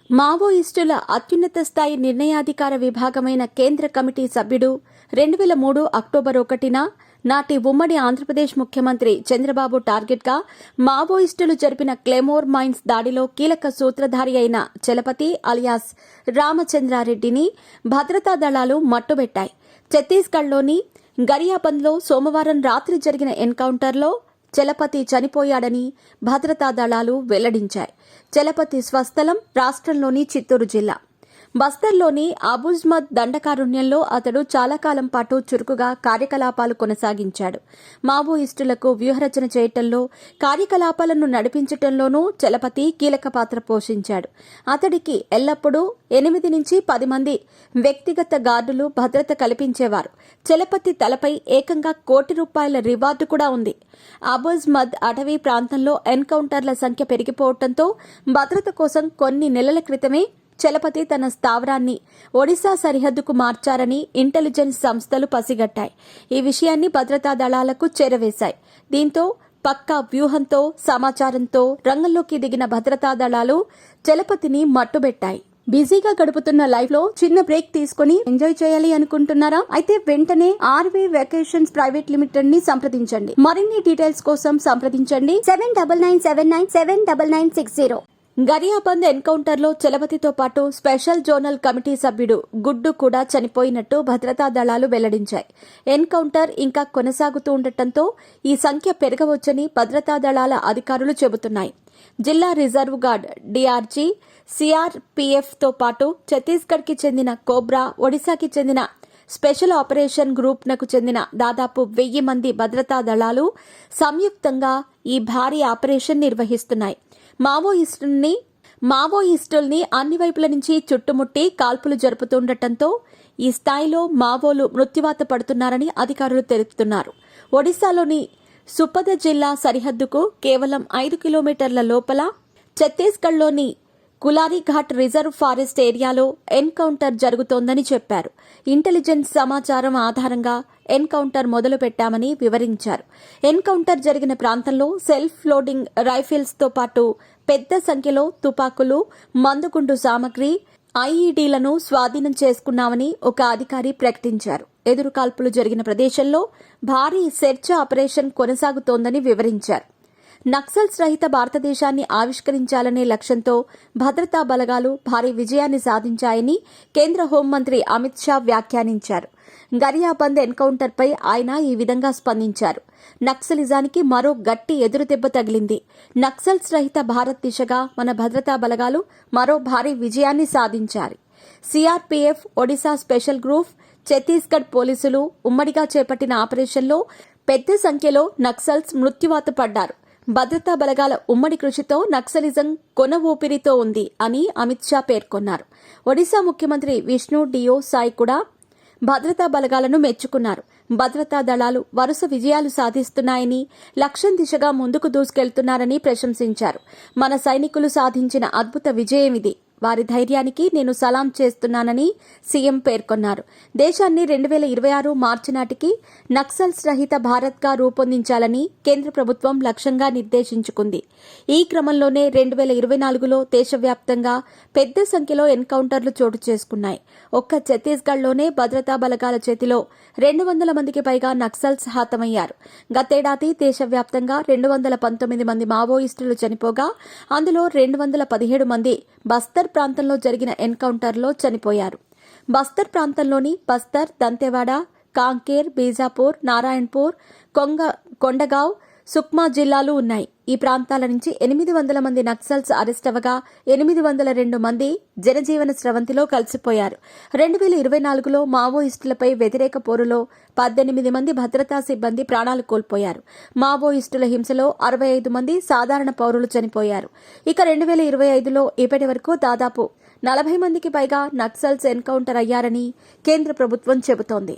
మావోయిస్టుల అత్యున్నత స్థాయి నిర్ణయాధికార విభాగమైన కేంద్ర కమిటీ సభ్యుడు 2003 అక్టోబర్ 1న నాటి ఉమ్మడి ఆంధ్రప్రదేశ్ ముఖ్యమంత్రి చంద్రబాబు టార్గెట్గా మావోయిస్టులు జరిపిన క్లెమోర్ మైన్స్ దాడిలో కీలక సూత్రధారి అయిన చలపతి అలియాస్ రామచంద్రారెడ్డిని భద్రతా దళాలు మట్టుబెట్టాయి. ఛత్తీస్గఢ్లోని గరియాబంద్లో సోమవారం రాత్రి జరిగిన ఎన్కౌంటర్లో చలపతి చనిపోయాడని భద్రతా దళాలు వెల్లడించాయి. చలపతి స్వస్థలం రాష్ట్రంలోని చిత్తూరు జిల్లా. బస్తర్లోని అబుజ్మద్ దండకారణ్యంలో అతడు చాలా కాలం పాటు చురుకుగా కార్యకలాపాలు కొనసాగించాడు. మావోయిస్టులకు వ్యూహరచన చేయటంలో, కార్యకలాపాలను నడిపించటంలోనూ చలపతి కీలక పాత్ర పోషించాడు. అతడికి ఎల్లప్పుడూ 8 నుంచి 10 మంది వ్యక్తిగత గార్డులు భద్రత కల్పించేవారు. చలపతి తలపై ఏకంగా ₹1,00,00,000 రివార్డు కూడా ఉంది. అబుజ్మద్ అటవీ ప్రాంతంలో ఎన్కౌంటర్ల సంఖ్య పెరిగిపోవడంతో భద్రత కోసం కొన్ని నెలల క్రితమే చలపతి తన స్థావరాన్ని ఒడిశా సరిహద్దుకు మార్చారని ఇంటెలిజెన్స్ సంస్థలు పసిగట్టాయి. ఈ విషయాన్ని భద్రతా దళాలకు చేరవేశాయి. దీంతో పక్కా వ్యూహంతో, సమాచారంతో రంగంలోకి దిగిన భద్రతా దళాలు చలపతిని మట్టుబెట్టాయి. బిజీగా గడుపుతున్న లైఫ్ లో చిన్న బ్రేక్ తీసుకుని ఎంజాయ్ చేయాలి అనుకుంటున్నారా? అయితే వెంటనే ఆర్వే వెకేషన్స్ ప్రైవేట్ లిమిటెడ్ ని సంప్రదించండి. మరిన్ని డీటెయిల్స్ కోసం సంప్రదించండి 7997979960. గరియాబంద్ ఎన్కౌంటర్లో చలపతితో పాటు స్పెషల్ జోనల్ కమిటీ సభ్యుడు గుడ్డు కూడా చనిపోయినట్టు భద్రతా దళాలు వెల్లడించాయి. ఎన్కౌంటర్ ఇంకా కొనసాగుతూ ఉండటంతో ఈ సంఖ్య పెరగవచ్చని భద్రతా దళాల అధికారులు చెబుతున్నాయి. జిల్లా రిజర్వ్ గార్డ్ డీఆర్జీ, సిఆర్పీఎఫ్ తో పాటు ఛత్తీస్గఢ్కి చెందిన కోబ్రా, ఒడిశాకి చెందిన స్పెషల్ ఆపరేషన్ గ్రూప్ నకు చెందిన దాదాపు 1000 మంది భద్రతా దళాలు సంయుక్తంగా ఈ భారీ ఆపరేషన్ నిర్వహిస్తున్నాయి. మావోయిస్టుల్ని అన్ని వైపుల నుంచి చుట్టుముట్టి కాల్పులు జరుపుతుండటంతో ఈ స్థాయిలో మావోలు మృత్యువాత పడుతున్నారని అధికారులు తెలుపుతున్నారు. ఒడిశాలోని సుపద జిల్లా సరిహద్దుకు కేవలం 5 కిలోమీటర్ల లోపల ఛత్తీస్గఢ్లోని కులారిఘాట్ రిజర్వ్ ఫారెస్ట్ ఏరియాలో ఎన్కౌంటర్ జరుగుతోందని చెప్పారు. ఇంటెలిజెన్స్ సమాచారం ఆధారంగా ఎన్కౌంటర్ మొదలు పెట్టామని వివరించారు. ఎన్కౌంటర్ జరిగిన ప్రాంతంలో సెల్ఫ్ లోడింగ్ రైఫిల్స్ తో పాటు పెద్ద సంఖ్యలో తుపాకులు, మందుగుండు సామగ్రి, ఐఈడీలను స్వాధీనం చేసుకున్నామని ఒక అధికారి ప్రకటించారు. ఎదురుకాల్పులు జరిగిన ప్రదేశంలో భారీ సెర్చ్ ఆపరేషన్ కొనసాగుతోందని వివరించారు. నక్సల్స్ రహిత భారతదేశాన్ని ఆవిష్కరించాలనే లక్ష్యంతో భద్రతా బలగాలు భారీ విజయాన్ని సాధించాయని కేంద్ర హోంమంత్రి అమిత్ షా వ్యాఖ్యానించారు. గరియాబంద్ ఎన్కౌంటర్పై ఆయన ఈ విధంగా స్పందించారు. నక్సలిజానికి మరో గట్టి ఎదురుదెబ్బ తగిలింది. నక్సల్స్ రహిత భారత్ దిశగా మన భద్రతా బలగాలు మరో భారీ విజయాన్ని సాధించారు. CRPF, Odisha special group, Chhattisgarh పోలీసులు ఉమ్మడిగా చేపట్టిన ఆపరేషన్లో పెద్ద సంఖ్యలో నక్సల్స్ మృత్యువాత పడ్డారు. భద్రతా బలగాల ఉమ్మడి కృషితో నక్సలిజం కొన ఊపిరితో ఉంది అని అమిత్ షా పేర్కొన్నారు. ఒడిశా ముఖ్యమంత్రి విష్ణు డియో సాయ్ కూడా భద్రతా బలగాలను మెచ్చుకున్నారు. భద్రతా దళాలు వరుస విజయాలు సాధిస్తున్నాయని, లక్ష్యం దిశగా ముందుకు దూసుకెళ్తున్నారని ప్రశంసించారు. మన సైనికులు సాధించిన అద్భుత విజయం ఇది. వారి ధైర్యానికి నేను సలాం చేస్తున్నానని సీఎం పేర్కొన్నారు. దేశాన్ని 2026 మార్చి నాటికి నక్సల్స్ రహిత భారత్గా రూపొందించాలని కేంద్ర ప్రభుత్వం లక్ష్యంగా నిర్దేశించుకుంది. ఈ క్రమంలోనే 2024లో దేశవ్యాప్తంగా పెద్ద సంఖ్యలో ఎన్కౌంటర్లు చోటు చేసుకున్నాయి. ఒక్క ఛత్తీస్గఢ్లోనే భద్రతా బలగాల చేతిలో 200 మందికి పైగా నక్సల్స్ హతమయ్యారు. గతేడాది దేశవ్యాప్తంగా 219 మంది మావోయిస్టులు చనిపోగా అందులో 217 మంది బస్తర్ ప్రాంతంలో జరిగిన ఎన్కౌంటర్లో చనిపోయారు. బస్తర్ ప్రాంతంలోని బస్తర్, దంతెవాడ, కాంకేర్, బీజాపూర్, నారాయణపూర్, కొండగావ్, సుక్మా జిల్లాలు ఉన్నాయి. ఈ ప్రాంతాల నుంచి 800 మంది నక్సల్స్ అరెస్ట్ అవగా 802 మంది జనజీవన స్రవంతిలో కలిసిపోయారు. 2024లో మావోయిస్టులపై వ్యతిరేక పోరులో 18 మంది భద్రతా సిబ్బంది ప్రాణాలు కోల్పోయారు. మావోయిస్టుల హింసలో 65 మంది సాధారణ పౌరులు చనిపోయారు. ఇక 2025లో ఇప్పటి వరకు దాదాపు 40 మందికి పైగా నక్సల్స్ ఎన్కౌంటర్ అయ్యారని కేంద్ర ప్రభుత్వం చెబుతోంది.